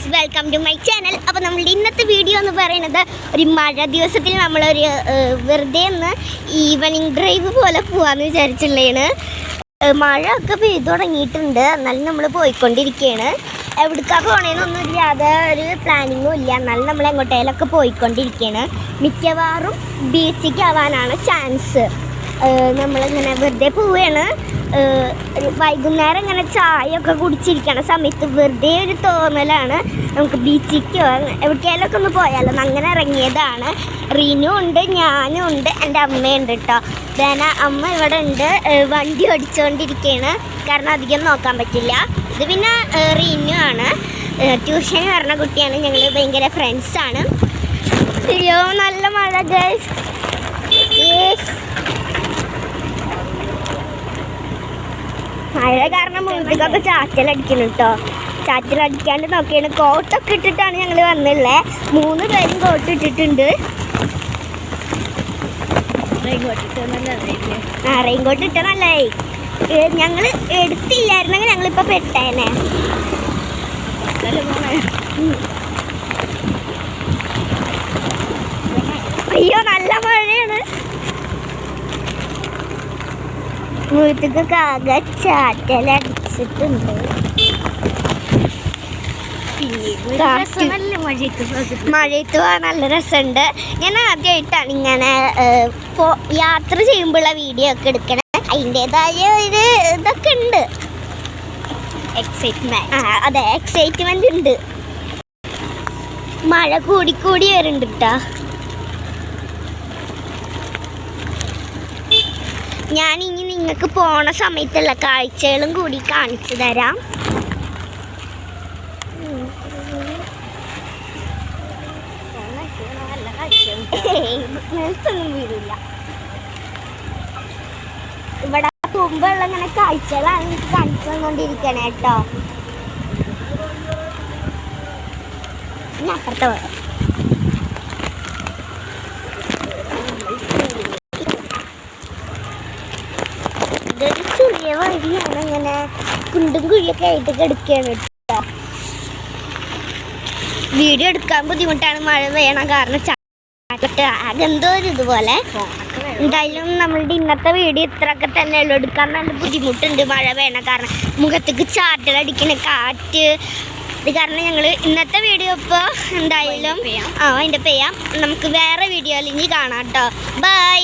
Guys, welcome to my channel. അപ്പോൾ നമ്മളുടെ ഇന്നത്തെ വീഡിയോ എന്ന് പറയുന്നത് ഒരു മഴ ദിവസത്തിൽ നമ്മളൊരു വെറുതെ ഒന്ന് ഈവനിങ് ഡ്രൈവ് പോലെ പോകാമെന്ന് വിചാരിച്ചുള്ളതാണ്. മഴ ഒക്കെ പെയ്തു തുടങ്ങിയിട്ടുണ്ട്, എന്നാലും നമ്മൾ പോയിക്കൊണ്ടിരിക്കുകയാണ്. എവിടേക്കാണ് പോകണേന്നൊന്നും ഇല്ലാതെ ഒരു പ്ലാനിങ്ങും ഇല്ല, എന്നാലും നമ്മൾ എങ്ങോട്ടേലൊക്കെ പോയിക്കൊണ്ടിരിക്കുകയാണ്. മിക്കവാറും ബീച്ചിലേക്ക് ആവാനാണ് ചാൻസ്. നമ്മളിങ്ങനെ വെറുതെ പോവുകയാണ്. വൈകുന്നേരം ഇങ്ങനെ ചായ ഒക്കെ കുടിച്ചിരിക്കണ സമയത്ത് വെറുതെ ഒരു തോന്നലാണ് നമുക്ക് ബീച്ചിലേക്കോ എവിടേക്കെങ്കിലൊക്കെ ഒന്ന് പോയാലോ. അങ്ങനെ ഇറങ്ങിയതാണ്. റീനു ഉണ്ട്, ഞാനും ഉണ്ട്, എൻ്റെ അമ്മയുണ്ട് കേട്ടോ. പിന്നെ അമ്മ ഇവിടെ ഉണ്ട്, വണ്ടി ഓടിച്ചുകൊണ്ടിരിക്കുകയാണ്, കാരണം അധികം നോക്കാൻ പറ്റില്ല. ഇത് പിന്നെ റീനു ആണ്, ട്യൂഷന് വരുന്ന കുട്ടിയാണ്. ഞങ്ങൾ ഭയങ്കര ഫ്രണ്ട്സാണ്. അയ്യോ നല്ല മഴ ഗൈസ്. മഴ കാരണം മുഴുവൊക്കെ ചാറ്റലടിക്കണം കേട്ടോ. ചാറ്റലടിക്കാണ്ട് നോക്കിയാണ്. കോട്ടൊക്കെ ഇട്ടിട്ടാണ് ഞങ്ങൾ വന്നുള്ളത്. 3 പേരും കോട്ട് ഇട്ടിട്ടുണ്ട്. റെയിൻകോട്ട് ഇട്ട നല്ലതായി. ഞങ്ങൾ എടുത്തില്ലായിരുന്നെങ്കിൽ ഞങ്ങളിപ്പോൾ പെട്ടേനെ. അയ്യോ നല്ല മഴയാണ്. വീട്ടിലേക്ക് ആകെ ചാറ്റലടിച്ചിട്ടുണ്ട്. മഴയത്ത് പോകാൻ നല്ല രസമുണ്ട്. ഞാൻ ആദ്യമായിട്ടാണ് ഇങ്ങനെ യാത്ര ചെയ്യുമ്പോഴുള്ള വീഡിയോ ഒക്കെ എടുക്കണേ. അതിൻ്റെതായ ഒരു ഇതൊക്കെ ഉണ്ട്, എക്സൈറ്റ്മെന്റ്. അതെ, എക്സൈറ്റ്മെന്റ് ഉണ്ട്. മഴ കൂടിക്കൂടി വരുന്നുണ്ട് കേട്ടോ. ഞാനിനി നിങ്ങൾക്ക് പോണ സമയത്തുള്ള കാഴ്ചകളും കൂടി കാണിച്ചു തരാം. വീടില്ല. ഇവിടെ പോകുമ്പോഴുള്ള ഇങ്ങനെ കാഴ്ചകളാണ് എനിക്ക് കാണിച്ചു തന്നുകൊണ്ടിരിക്കണേ കേട്ടോ. ഞാൻ അപ്പുറത്തെ പോകാം. ഇതൊരു ചെറിയ വഴിയാണ്, ഇങ്ങനെ കുണ്ടും കുഴിയൊക്കെ ആയിട്ട് കിടക്കുകയാണ് കേട്ടോ. വീഡിയോ എടുക്കാൻ ബുദ്ധിമുട്ടാണ്, മഴ വേണം, കാരണം ചാറ്റ അതെന്തോ ഒരു ഇതുപോലെ. എന്തായാലും നമ്മളുടെ ഇന്നത്തെ വീഡിയോ ഇത്രയൊക്കെ തന്നെ ഉള്ളൂ. എടുക്കാൻ നല്ല ബുദ്ധിമുട്ടുണ്ട്, മഴ വേണം, കാരണം മുഖത്തേക്ക് ചാറ്റലടിക്കുന്ന കാറ്റ്. ഇത് കാരണം ഞങ്ങൾ ഇന്നത്തെ വീഡിയോ ഇപ്പോൾ എന്തായാലും അതിൻ്റെ ചെയ്യാം. നമുക്ക് വേറെ വീഡിയോയിൽ ഇനി കാണാം കേട്ടോ. ബൈ.